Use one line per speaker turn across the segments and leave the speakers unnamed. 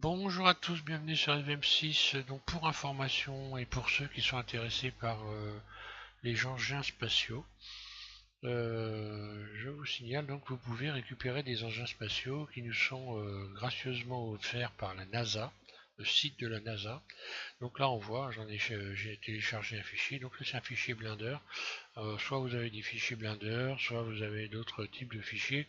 Bonjour à tous, bienvenue sur FM6. Donc pour information et pour ceux qui sont intéressés par les engins spatiaux, je vous signale donc que vous pouvez récupérer des engins spatiaux qui nous sont gracieusement offerts par la NASA, le site de la NASA. Donc là on voit, j'ai téléchargé un fichier, donc c'est un fichier Blender. Soit vous avez des fichiers Blender, soit vous avez d'autres types de fichiers,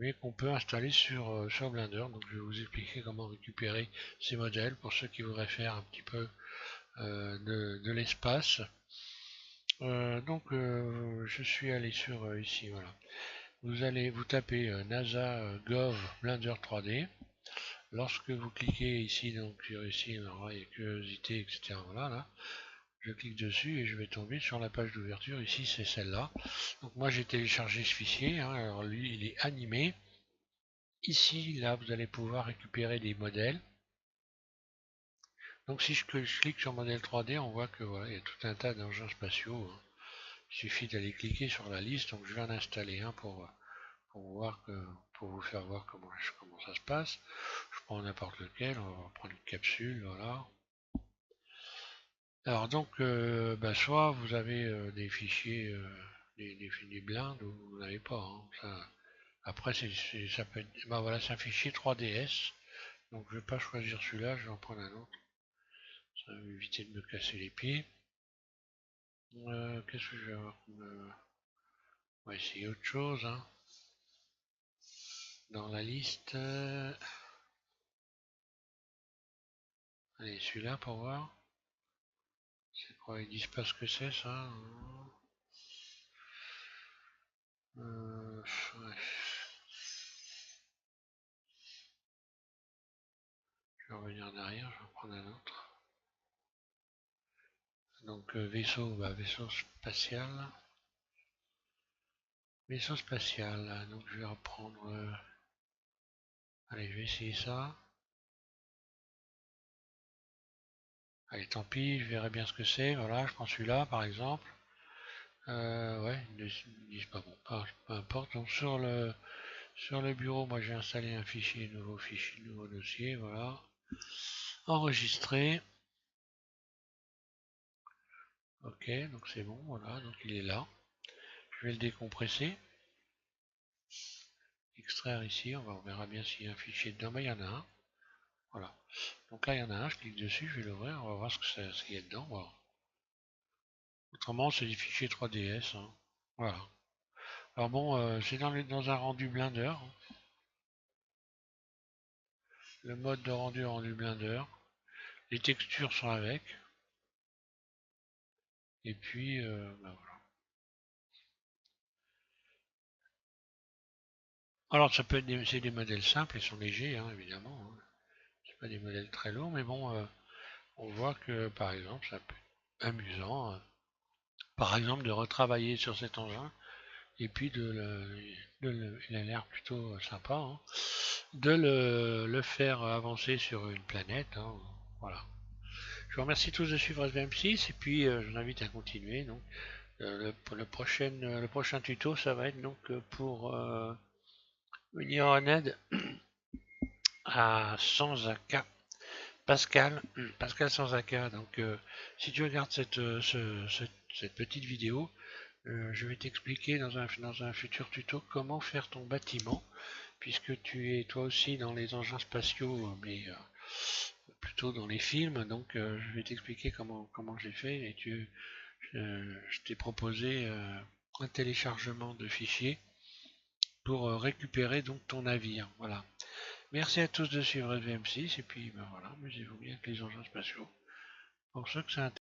mais qu'on peut installer sur Blender. Donc je vais vous expliquer comment récupérer ces modèles pour ceux qui voudraient faire un petit peu de l'espace. Je suis allé sur ici, voilà. Vous tapez NASA Gov Blender 3D. Lorsque vous cliquez ici, donc sur ici, alors, il y a curiosité, etc. Voilà, là. Je clique dessus et je vais tomber sur la page d'ouverture. Ici, c'est celle-là. Donc moi, j'ai téléchargé ce fichier. Hein. Alors lui, il est animé. Ici, là, vous allez pouvoir récupérer des modèles. Donc si je clique sur modèle 3D, on voit que voilà, il y a tout un tas d'engins spatiaux. Hein. Il suffit d'aller cliquer sur la liste. Donc je vais en installer un pour vous faire voir comment ça se passe. Je prends n'importe lequel. On va prendre une capsule, voilà. Alors donc, soit vous avez des fichiers, des blindes, ou vous n'avez pas. Hein. Après, ça peut être, voilà, c'est un fichier 3DS. Donc je vais pas choisir celui-là, je vais en prendre un autre. Ça va m'éviter de me casser les pieds. Qu'est-ce que je vais avoir on va essayer autre chose. Hein. Dans la liste. Allez, celui-là pour voir. C'est quoi? Ils disent pas ce que c'est ça. Ouais. Je vais revenir derrière, je vais en prendre un autre. Donc vaisseau, vaisseau spatial. Vaisseau spatial. Donc je vais reprendre. Allez, je vais essayer ça. Allez, tant pis, je verrai bien ce que c'est. Voilà, je prends celui-là par exemple. Ouais, ils ne disent pas bon, peu importe. Donc sur le bureau, moi j'ai installé un fichier, nouveau dossier, voilà. Enregistré. Ok, donc c'est bon, voilà, donc il est là. Je vais le décompresser. Extraire ici, on verra bien s'il y a un fichier dedans, mais il y en a un. Voilà. Donc là il y en a un, je clique dessus, je vais l'ouvrir, on va voir ce qu'il y a dedans. Voilà. Autrement, c'est des fichiers 3DS. Hein. Voilà. Alors bon, c'est dans un rendu Blender. Hein. Le mode de rendu Blender. Les textures sont avec. Et puis, voilà. Alors, ça peut être c'est des modèles simples, ils sont légers, hein, évidemment. Hein. C'est pas des modèles très lourds, mais bon, on voit que, par exemple, ça peut être amusant, par exemple, de retravailler sur cet engin, et puis il a l'air plutôt sympa, hein, de le faire avancer sur une planète. Hein, voilà. Je vous remercie tous de suivre SVM6, et puis je vous invite à continuer. Donc, le prochain tuto, ça va être donc pour venir en aide à Sanzaka, Pascal Sanzaka. Donc, si tu regardes cette petite vidéo, je vais t'expliquer dans un futur tuto comment faire ton bâtiment, puisque tu es toi aussi dans les engins spatiaux, mais plutôt dans les films. Donc, je vais t'expliquer comment j'ai fait, et je t'ai proposé un téléchargement de fichiers pour récupérer donc ton navire. Voilà. Merci à tous de suivre VM6 et puis ben voilà, amusez-vous bien avec les engins spatiaux. Pour ceux que ça intéresse.